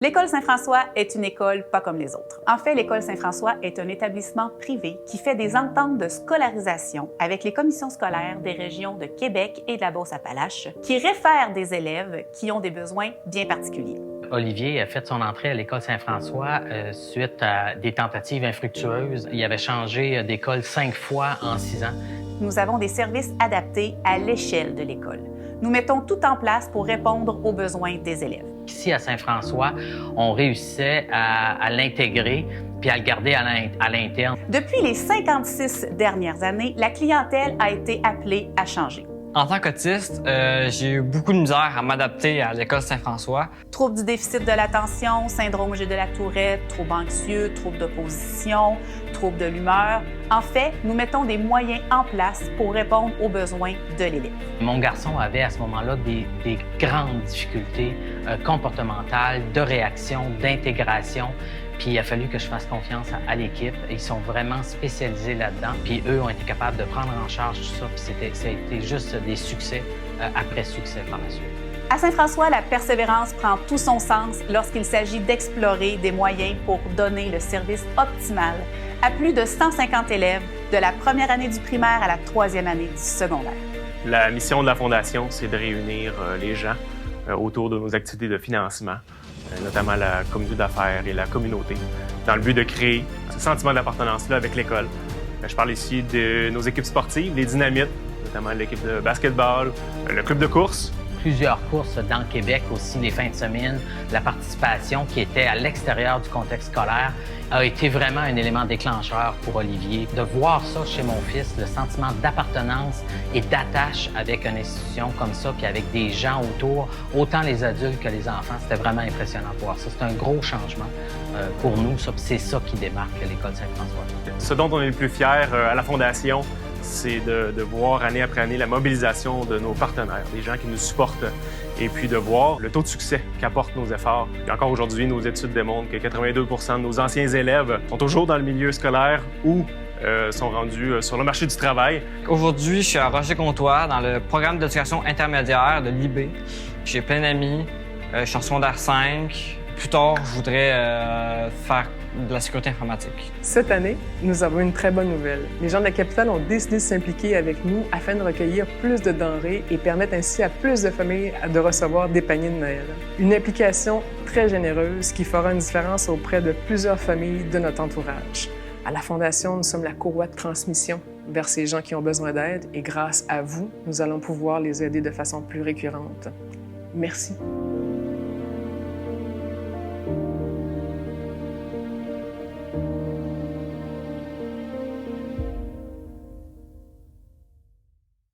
L'École Saint-François est une école pas comme les autres. En fait, l'École Saint-François est un établissement privé qui fait des ententes de scolarisation avec les commissions scolaires des régions de Québec et de la Beauce-Appalaches qui réfèrent des élèves qui ont des besoins bien particuliers. Olivier a fait son entrée à l'École Saint-François suite à des tentatives infructueuses. Il avait changé d'école 5 fois en 6 ans. Nous avons des services adaptés à l'échelle de l'école. Nous mettons tout en place pour répondre aux besoins des élèves. Ici, à Saint-François, on réussissait à l'intégrer puis à le garder à l'interne. Depuis les 56 dernières années, la clientèle a été appelée à changer. En tant qu'autiste, j'ai eu beaucoup de misère à m'adapter à l'École Saint-François. Troubles du déficit de l'attention, syndrome G de la Tourette, troubles anxieux, troubles d'opposition, troubles de l'humeur. En fait, nous mettons des moyens en place pour répondre aux besoins de l'élève. Mon garçon avait à ce moment-là des grandes difficultés comportementales, de réaction, d'intégration. Puis il a fallu que je fasse confiance à l'équipe. Ils sont vraiment spécialisés là-dedans. Puis eux ont été capables de prendre en charge tout ça. Puis ça a été juste des succès après succès par la suite. À Saint-François, la persévérance prend tout son sens lorsqu'il s'agit d'explorer des moyens pour donner le service optimal à plus de 150 élèves de la première année du primaire à la 3e année du secondaire. La mission de la Fondation, c'est de réunir les gens autour de nos activités de financement, notamment la communauté d'affaires et la communauté, dans le but de créer ce sentiment d'appartenance-là avec l'école. Je parle ici de nos équipes sportives, les Dynamites, notamment l'équipe de basketball, le club de course. Plusieurs courses dans le Québec aussi, les fins de semaine, la participation qui était à l'extérieur du contexte scolaire a été vraiment un élément déclencheur pour Olivier. De voir ça chez mon fils, le sentiment d'appartenance et d'attache avec une institution comme ça, puis avec des gens autour, autant les adultes que les enfants, c'était vraiment impressionnant de voir ça. C'est un gros changement pour nous, ça, puis c'est ça qui démarque l'École Saint-François. Ce dont on est le plus fier à la Fondation, c'est de voir année après année la mobilisation de nos partenaires, des gens qui nous supportent, et puis de voir le taux de succès qu'apportent nos efforts. Et encore aujourd'hui, nos études démontrent que 82 % de nos anciens élèves sont toujours dans le milieu scolaire ou sont rendus sur le marché du travail. Aujourd'hui, je suis à Rocher-Comtois dans le programme d'éducation intermédiaire de l'IB. J'ai plein d'amis, je suis en secondaire 5. Plus tard, je voudrais faire de la sécurité informatique. Cette année, nous avons une très bonne nouvelle. Les gens de la capitale ont décidé de s'impliquer avec nous afin de recueillir plus de denrées et permettre ainsi à plus de familles de recevoir des paniers de Noël. Une implication très généreuse qui fera une différence auprès de plusieurs familles de notre entourage. À la Fondation, nous sommes la courroie de transmission vers ces gens qui ont besoin d'aide et grâce à vous, nous allons pouvoir les aider de façon plus récurrente. Merci.